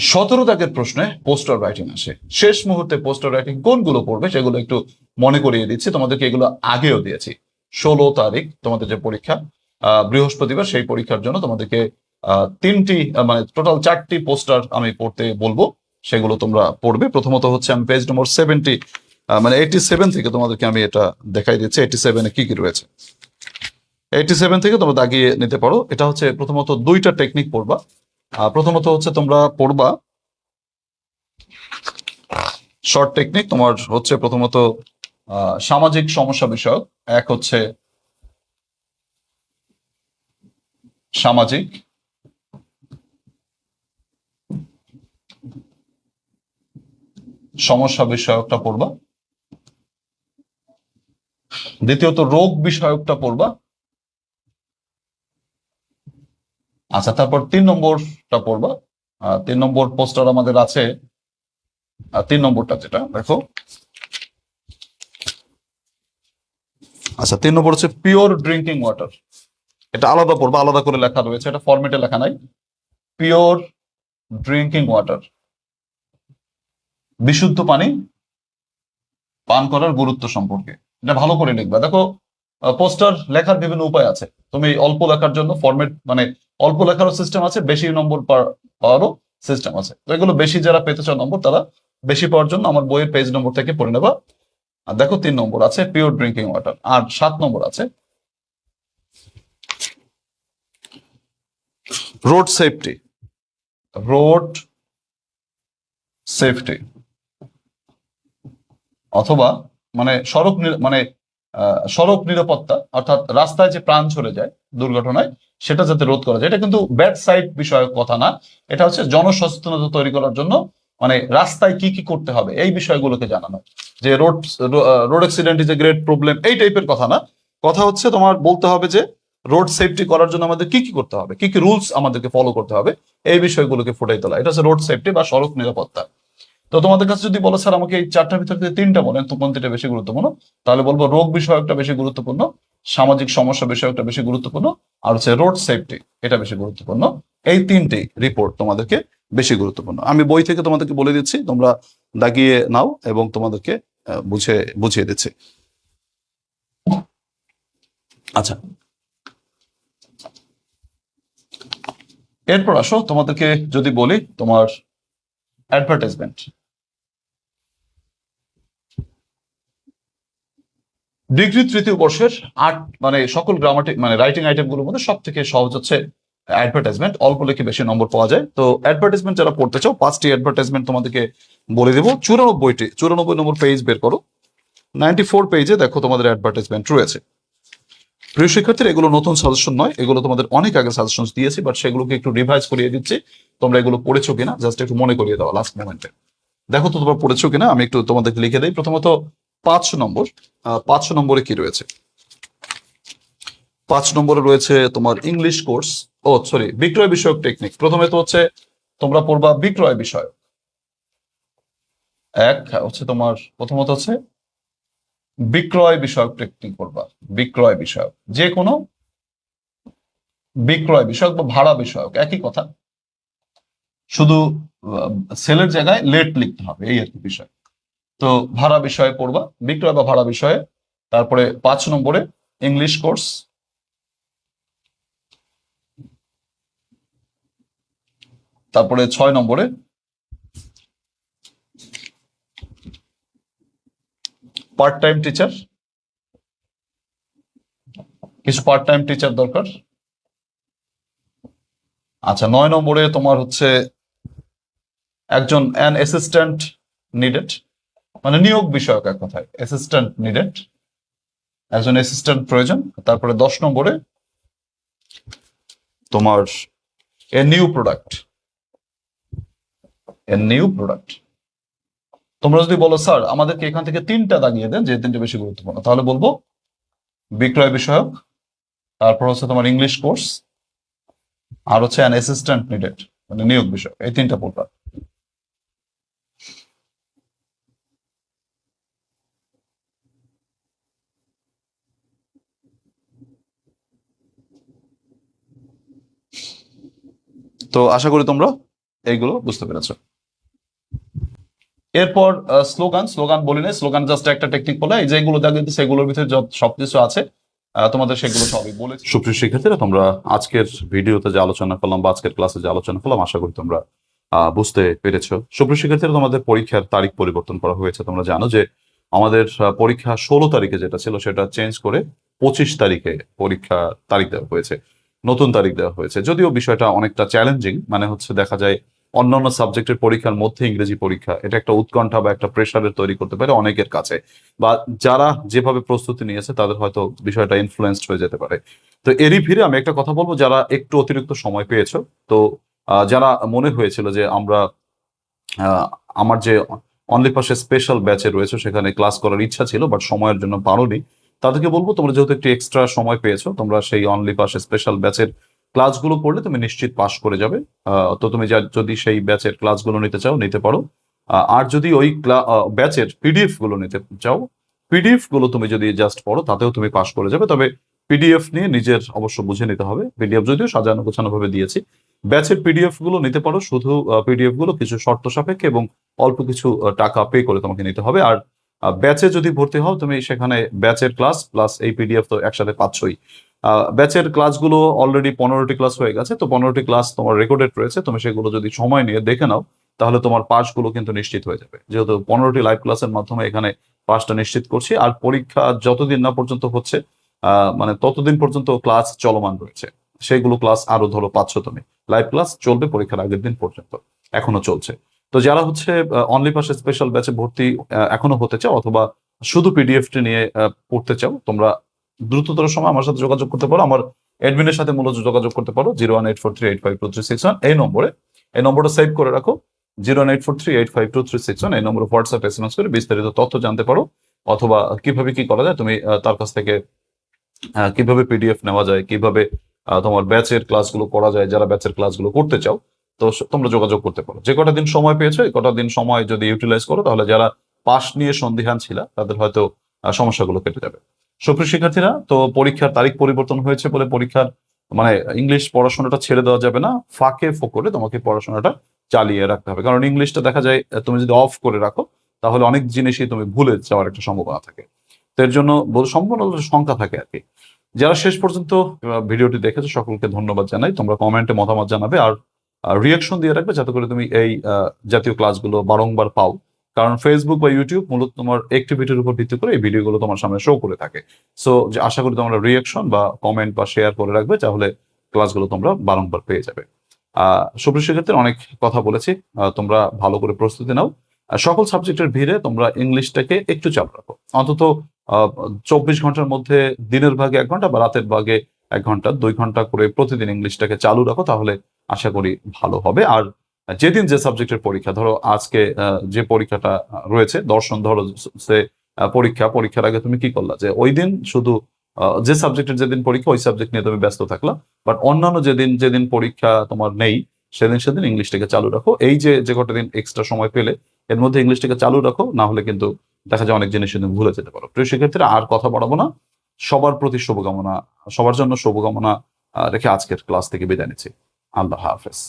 17 দাগের প্রশ্নে poster writing আসে। শেষ মুহূর্তে পোস্টার রাইটিং কোনগুলো পড়বে সেগুলো একটু মনে করিয়ে দিচ্ছি তোমাদেরকে, এগুলো আগেও দিয়েছি। 16 তারিখ তোমাদের যে পরীক্ষা, বৃহস্পতিবার, সেই পরীক্ষার জন্য তোমাদেরকে তিনটি মানে টোটাল 4টি পোস্টার আমি পড়তে বলবো, সেগুলো তোমরা পড়বে। প্রথমত হচ্ছে আমি পেজ নম্বর 70 মানে 87 থেকে তোমাদেরকে আমি এটা দেখাই দিচ্ছি 87-এ কি কি রয়েছে। 87 থেকে তোমরা দাগিয়ে নিতে পারো। এটা হচ্ছে প্রথমত দুইটা টেকনিক পড়বা। প্রথমত হচ্ছে তোমরা পড়বা শর্ট টেকনিক। তোমার হচ্ছে প্রথমত সামাজিক সমস্যা বিষয়ক। এক হচ্ছে সামাজিক সমস্যা বিষয়কটা পড়বা। দ্বিতীয়ত রোগ বিষয়কটা পড়বা। আচ্ছা, তারপর 3 নম্বরটা পড়বা। 3 নম্বর পোস্টার আমাদের আছে। 3 নম্বরটা যেটা দেখো, আচ্ছা 3 নম্বর হচ্ছে পিওর ড্রিঙ্কিং ওয়াটার। এটা আলাদা পড়বা, আলাদা করে লেখা রয়েছে, এটা ফরম্যাটে লেখা নাই। পিওর ড্রিঙ্কিং ওয়াটার, বিশুদ্ধ পানি পান করার গুরুত্ব সম্পর্কে। এটা ভালো করে লিখবা। দেখো, পোস্টার লেখার বিভিন্ন উপায় আছে। তুমি অল্প লেখার জন্য ফরম্যাট মানে অল্প লেখারও সিস্টেম আছে, বেশি নম্বর পাওয়ারও সিস্টেম আছে। তো এগুলো বেশি যারা পেতে চাও নম্বর, তারা বেশি পাওয়ার জন্য আমার বইয়ের পেজ নম্বর থেকে পড়ে নেবা। আর দেখো 3 নম্বর আছে পিওর ড্রিঙ্কিং ওয়াটার, আর 7 নম্বর আছে রোড সেফটি। রোড সেফটি অথবা মানে মানে সড়ক নিরাপত্তা, অর্থাৎ রাস্তায় যে প্রাণ চলে যায় দুর্ঘটনায়, সেটা যাতে রোধ করা যায়। এটা কিন্তু ব্যাড সাইড বিষয়ক কথা না, এটা হচ্ছে জনসচেতনতা তৈরি করার জন্য, মানে রাস্তায় কি কি করতে হবে এই বিষয়গুলোকে জানানো। যে road accident is a great problem, এই টাইপের কথা না। কথা হচ্ছে তোমার বলতে হবে যে রোড সেফটি করার জন্য আমাদের কি কি করতে হবে, কি কি রুলস আমাদেরকে ফলো করতে হবে, এই বিষয়গুলোকে ফুটাই তোলা। এটা হচ্ছে রোড সেফটি বা সড়ক নিরাপত্তা। তো তোমাদের কাছে যদি বলো স্যার আমাকে এই 4টার ভিতর থেকে 3টা বলেন তো কোনটা বেশি গুরুত্বপূর্ণ, তাহলে বলবো রোগ বিষয়কটা বেশি গুরুত্বপূর্ণ, সামাজিক সমস্যা বিষয়কটা বেশি গুরুত্বপূর্ণ, আর হচ্ছে রোড সেফটি এটা বেশি গুরুত্বপূর্ণ। এই 3টি রিপোর্ট তোমাদেরকে বেশি গুরুত্বপূর্ণ। আমি বই থেকে তোমাদেরকে বলে দিচ্ছি, তোমরা দাগিয়ে নাও এবং তোমাদেরকে বুঝিয়ে দিচ্ছি। আচ্ছা, এরপর আসো তোমাদেরকে যদি বলি তোমার অ্যাডভার্টাইজমেন্ট। ডিগ্রি 3য় বর্ষের মানে সকল গ্রামাটিক মানে রাইটিং আইটেম গুলোর মধ্যে সব থেকে সহজ হচ্ছে অ্যাডভার্টাইজমেন্ট। অল্প লিখে বেশি নম্বর পাওয়া যায়। তো অ্যাডভার্টাইজমেন্ট যারা পড়তে চাও, 5টি অ্যাডভার্টাইজমেন্ট তোমাদেরকে বলে দেবো। 94 নম্বর পেজ বের করো। 94 পেজে দেখো তোমাদের অ্যাডভার্টাইজমেন্ট রয়েছে। প্রিয় শিক্ষার্থীরা, এগুলো নতুন সাজেশন নয়, এগুলো তোমাদের অনেক আগে সাজেশন দিয়েছি, বাট সেগুলোকে একটু রিভাইজ করিয়ে দিচ্ছি। তোমরা এগুলো পড়েছো কিনা জাস্ট একটু মনে করিয়ে দাও লাস্ট মোমেন্টে। দেখো তো তোমরা পড়েছো কিনা, আমি একটু তোমাদেরকে লিখে দিই। প্রথমত 5 নম্বর, 5 নম্বরে কি রয়েছে? 5 নম্বরে রয়েছে তোমার ইংলিশ কোর্স, ও সরি, বিক্রয় বিষয়ক টেকনিক। প্রথমে তো হচ্ছে তোমরা পড়বা বিক্রয় বিষয়। হচ্ছে তোমার প্রথমত হচ্ছে বিক্রয় বিষয়ক টেকনিক পড়বা। বিক্রয় বিষয়ক, যে কোনো বিক্রয় বিষয়ক বা ভাড়া বিষয়ক একই কথা, শুধু সেলের জায়গায় লেট লিখতে হবে, এই আর কি বিষয়। তো ভাড়া বিষয়ে পড়বা, বিক্রয় বা ভাড়া বিষয়ে। তারপরে 5 নম্বরে ইংলিশ কোর্স। তারপরে 6 নম্বরে পার্ট টাইম টিচার, কিছু পার্ট টাইম টিচার দরকার। আচ্ছা, 9 নম্বরে তোমার হচ্ছে একজন অ্যান অ্যাসিস্ট্যান্ট নিডেড, মানে নিয়োগ বিষয়ক এক কথায় অ্যাসিস্ট্যান্ট নিডেড, একজন অ্যাসিস্ট্যান্ট প্রয়োজন। তারপরে 10 নম্বরে তোমার a new product, a new product. তোমরা যদি বলো স্যার আমাদেরকে এখান থেকে 3টা দাগিয়ে দেন যে 3টে বেশি গুরুত্বপূর্ণ, তাহলে বলবো বিক্রয় বিষয়ক, তারপর হচ্ছে তোমার ইংলিশ কোর্স, আর হচ্ছে অ্যান অ্যাসিস্ট্যান্ট নিডেড মানে নিয়োগ বিষয়, এই 3টা পড়বা। তো আশা করি তোমরা এইগুলো বুঝতে পেরেছো। এরপর স্লোগান বলি না, স্লোগান জাস্ট একটা টেকনিক বলে, এই যেগুলো দেখবে সেগুলোর ভিতরে সবকিছু আছে, তোমাদের সেগুলো সবই বলেছি। সুপ্রিয় শিক্ষার্থীরা, তোমরা আজকের ভিডিওতে যে আলোচনা করলাম বা আজকের ক্লাসে যে আলোচনা করলাম, আশা করি তোমরা বুঝতে পেরেছো। সুপ্রিয় শিক্ষার্থীরা, তোমাদের পরীক্ষার তারিখ পরিবর্তন করা হয়েছে। তোমরা জানো যে আমাদের পরীক্ষা 16 তারিখে যেটা ছিল সেটা চেঞ্জ করে 25 তারিখে পরীক্ষা তারিখ দেওয়া হয়েছে, নতুন তারিখ দেওয়া হয়েছে। যদিও বিষয়টা অনেকটা চ্যালেঞ্জিং, মানে হচ্ছে দেখা যায় অন্যান্য সাবজেক্টের পরীক্ষার মধ্যে ইংরেজি পরীক্ষা, এটা একটা উৎকণ্ঠা বা একটা প্রেশারের তৈরি করতে পারে অনেকের কাছে, বা যারা যেভাবে প্রস্তুতি নিয়েছে তাদের হয়তো বিষয়টা ইনফ্লুয়েন্সড হয়ে যেতে পারে। তো এরই ভিড়ে আমি একটা কথা বলবো, যারা একটু অতিরিক্ত সময় পেয়েছো, তো যারা মনে হয়েছিল যে আমার যে অনলি পাশে স্পেশাল ব্যাচে রয়েছে সেখানে ক্লাস করার ইচ্ছা ছিল বাট সময়ের জন্য পারোনি, তাদেরকে বলবো তোমরা যেহেতু একটু এক্সট্রা সময় পেয়েছো, তোমরা সেই অনলি পাশে স্পেশাল ব্যাচের ক্লাসগুলো করলে তুমি নিশ্চিত পাস করে যাবে। তো তুমি যদি সেই ব্যাচের ক্লাসগুলো নিতে চাও নিতে পারো। আর যদি ওই ব্যাচের পিডিএফ গুলো নিতে চাও, পিডিএফ গুলো তুমি যদি জাস্ট পড়ো তাতেও তুমি পাস করে যাবে। তবে পিডিএফ নিয়ে নিজের অবশ্য বুঝে নিতে হবে, পিডিএফ যদিও সাজানো গোছানো ভাবে দিয়েছি। ব্যাচের পিডিএফ গুলো নিতে পারো, শুধু পিডিএফ গুলো কিছু শর্ত সাপেক্ষে এবং অল্প কিছু টাকা পে করে তোমাকে নিতে হবে। আর ব্যাচে যদি ভর্তি হও তুমি, সেখানে ব্যাচের ক্লাস প্লাস এই পিডিএফ তো একসাথে পাচ্ছই। ব্যাচের ক্লাসগুলো অলরেডি 15টি ক্লাস হয়ে গেছে, তো 15টি ক্লাস তোমার রেকর্ডেড রয়েছে। তুমি সেগুলো যদি সময় নিয়ে দেখে নাও তাহলে তোমার পাসগুলো কিন্তু নিশ্চিত হয়ে যাবে, যেহেতু 15টি লাইভ ক্লাসের মাধ্যমে এখানে পাসটা নিশ্চিত করছি। আর পরীক্ষা যতদিন না পর্যন্ত হচ্ছে, মানে ততদিন পর্যন্ত ক্লাস চলমান রয়েছে, সেইগুলো ক্লাস আরো ধরো পাচ্ছ তুমি। লাইভ ক্লাস চলবে পরীক্ষার আগের দিন পর্যন্ত, এখনো চলছে। তো যারা হচ্ছে অনলি পাশে স্পেশাল ব্যাচে ভর্তি এখনো হতে চাও, অথবা শুধু পিডিএফটি নিয়ে পড়তে চাও, তোমরা দ্রুততর সময় আমার সাথে যোগাযোগ করতে পারো। আমার অ্যাডমিনের সাথে মূলত যোগাযোগ করতে পারো 01843852361 এই নম্বরটা সেভ করে রাখো, 01843852361। এই নম্বরে হোয়াটসঅ্যাপ এসএমএস করে বিস্তারিত তথ্য জানতে পারো, অথবা কিভাবে কি করা যায় তুমি তার কাছ থেকে কিভাবে পিডিএফ নেওয়া যায়, কিভাবে তোমার ব্যাচের ক্লাসগুলো করা যায়, যারা ব্যাচের ক্লাসগুলো করতে চাও, তো তোমরা যোগাযোগ করতে পারো। যে কটা দিন সময় পেয়েছো এই কটা দিন সময় যদি ইউটিলাইজ করো, তাহলে যারা পাস নিয়ে সন্দিহান ছিল তাদের হয়তো সমস্যাগুলো কেটে যাবে। সুপ্রিয় শিক্ষার্থীরা, তো পরীক্ষার তারিখ পরিবর্তন হয়েছে বলে পরীক্ষার মানে ইংলিশ পড়াশোনাটা ছেড়ে দেওয়া যাবে না, ফাঁকে ফোকরে তোমাকে পড়াশোনাটা চালিয়ে রাখতে হবে। কারণ ইংলিশটা দেখা যায় তুমি যদি অফ করে রাখো তাহলে অনেক জিনিসই তুমি ভুলে যাওয়ার একটা সম্ভাবনা থাকে। তো এর জন্য সম্পূর্ণ সংখ্যা থাকে আর কি। যারা শেষ পর্যন্ত ভিডিওটি দেখেছো সকলকে ধন্যবাদ জানাই। তোমরা কমেন্টে মতামত জানাবে আর রিয়াকশন দিয়ে রাখবে, যাতে করে তুমি এই জাতীয় ক্লাসগুলো বারংবার পাও। কারণ ফেসবুক বা ইউটিউব মূলত তোমার অ্যাক্টিভিটির উপর ভিত্তি করে এই ভিডিওগুলো তোমার সামনে শো করে থাকে। সো আশা করি তোমরা রিয়াকশন বা কমেন্ট বা শেয়ার করে রাখবে, তাহলে ক্লাসগুলো তোমরা বারংবার পেয়ে যাবে। সুপ্রিয় শিক্ষার্থীরা, অনেক কথা বলেছি, তোমরা ভালো করে প্রস্তুতি নাও। সকল সাবজেক্টের ভিড়ে তোমরা ইংলিশটাকে একটু চালু রাখো, অন্তত 24 ঘন্টার মধ্যে দিনের ভাগে 1 ঘন্টা বা রাতের ভাগে 1 ঘন্টা 2 ঘন্টা করে প্রতিদিন ইংলিশটাকে চালু রাখো, তাহলে আশা করি ভালো হবে। আর যেদিন যে সাবজেক্টের পরীক্ষা, ধরো আজকে যে পরীক্ষাটা রয়েছে দর্শন, ধরো সে পরীক্ষার আগে তুমি কি করলা, যে ওই দিন শুধু যে সাবজেক্টের যেদিন পরীক্ষা ওই সাবজেক্ট নিয়ে তুমি ব্যস্ত থাকলা, বাট অন্যান্য যেদিন পরীক্ষা তোমার নেই সেদিন ইংলিশটাকে চালু রাখো। এই যে কটা দিন এক্সট্রা সময় পেলে এর মধ্যে ইংলিশটাকে চালু রাখো, না হলে কিন্তু দেখা যায় অনেক জিনিস তুমি ভুলে যেতে পারো। প্রিয় শিক্ষার্থীরা, আর কথা বাড়াবো না, সবার প্রতি শুভকামনা, সবার জন্য শুভকামনা রেখে আজকের ক্লাস থেকে বিদায় নিচ্ছি। আল্লাহ হাফেজ।